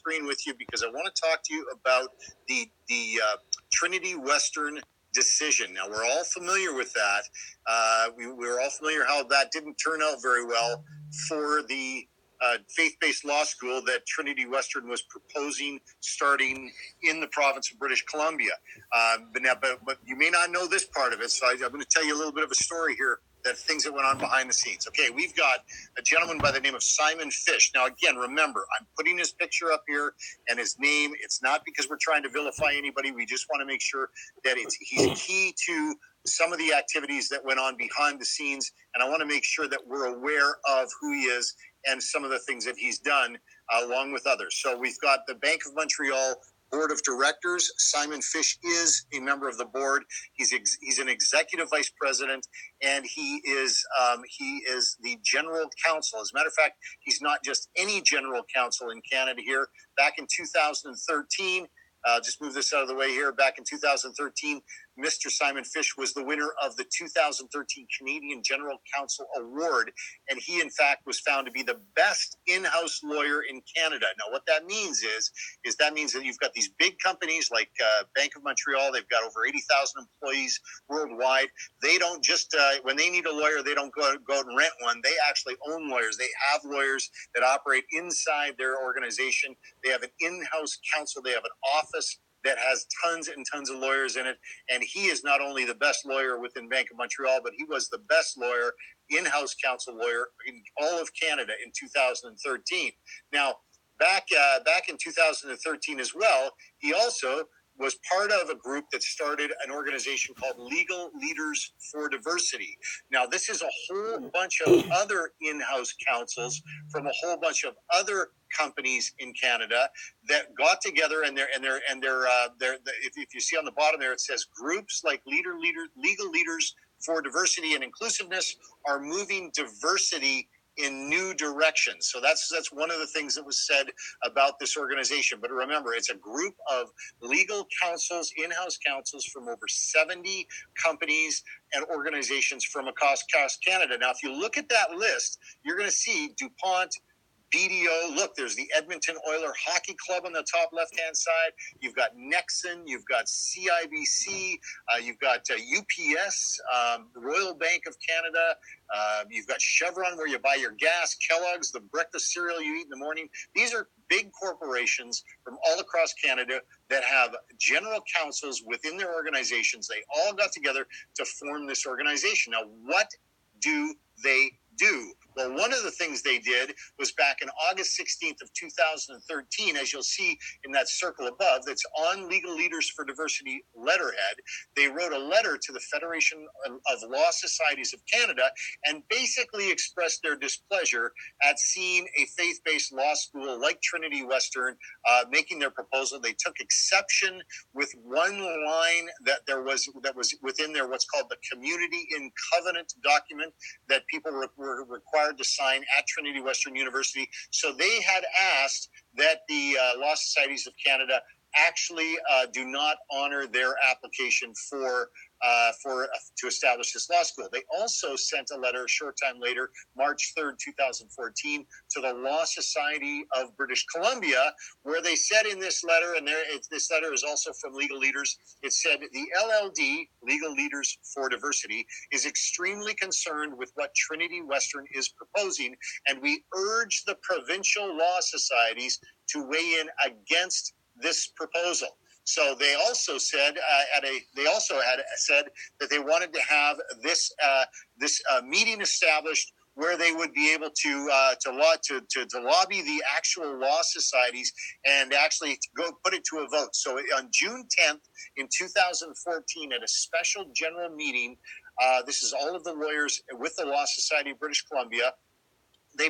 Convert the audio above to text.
screen with you because I want to talk to you about the Trinity Western decision. Now, we're all familiar with that. We're all familiar how that didn't turn out very well for the faith-based law school that Trinity Western was proposing starting in the province of British Columbia. But you may not know this part of it, so I'm going to tell you a little bit of a story here, that things that went on behind the scenes. Okay, we've got a gentleman by the name of Simon Fish. Now, again, remember, I'm putting his picture up here and his name. It's not because we're trying to vilify anybody. We just want to make sure that he's key to some of the activities that went on behind the scenes, and I want to make sure that we're aware of who he is and some of the things that he's done along with others. So we've got the Bank of Montreal Board of Directors. Simon Fish is a member of the board. He's an executive vice president, and he is the general counsel. As a matter of fact, he's not just any general counsel in Canada here. Back in 2013, just move this out of the way here. Back in 2013, Mr. Simon Fish was the winner of the 2013 Canadian General Counsel Award, and he, in fact, was found to be the best in-house lawyer in Canada. Now, what that means is that means that you've got these big companies like Bank of Montreal. They've got over 80,000 employees worldwide. They don't just, when they need a lawyer, they don't go out and rent one. They actually own lawyers. They have lawyers that operate inside their organization. They have an in-house counsel. They have an office that has tons and tons of lawyers in it. And he is not only the best lawyer within Bank of Montreal, but he was the best lawyer, in-house counsel lawyer in all of Canada in 2013. Now, back in 2013 as well, he also was part of a group that started an organization called Legal Leaders for Diversity. Now, this is a whole bunch of other in-house counsels from a whole bunch of other companies in Canada that got together, and if you see on the bottom there, it says groups like Legal Leaders for Diversity and Inclusiveness are moving diversity in new directions. So that's one of the things that was said about this organization. But remember, it's a group of legal counsels, in-house counsels from over 70 companies and organizations from across Canada. Now, if you look at that list, you're going to see DuPont, BDO. Look, there's the Edmonton Oiler Hockey Club on the top left-hand side. You've got Nexon. You've got CIBC. You've got UPS, the Royal Bank of Canada. You've got Chevron, where you buy your gas. Kellogg's, the breakfast cereal you eat in the morning. These are big corporations from all across Canada that have general counsels within their organizations. They all got together to form this organization. Now, what do they do? Well, one of the things they did was back in August 16th of 2013, as you'll see in that circle above, that's on Legal Leaders for Diversity letterhead, they wrote a letter to the Federation of Law Societies of Canada and basically expressed their displeasure at seeing a faith-based law school like Trinity Western making their proposal. They took exception with one line that was within their what's called the Community in Covenant document that people were required to sign at Trinity Western University. So they had asked that the Law Societies of Canada actually do not honor their application to establish this law school. They also sent a letter a short time later, March 3rd, 2014, to the Law Society of British Columbia, where they said in this letter, and this letter is also from Legal Leaders, it said, the LLD, Legal Leaders for Diversity, is extremely concerned with what Trinity Western is proposing, and we urge the provincial law societies to weigh in against this proposal. So they also said said that they wanted to have this meeting established where they would be able to lobby the actual law societies and actually go put it to a vote. So on June 10th in 2014, at a special general meeting, this is all of the lawyers with the Law Society of British Columbia, they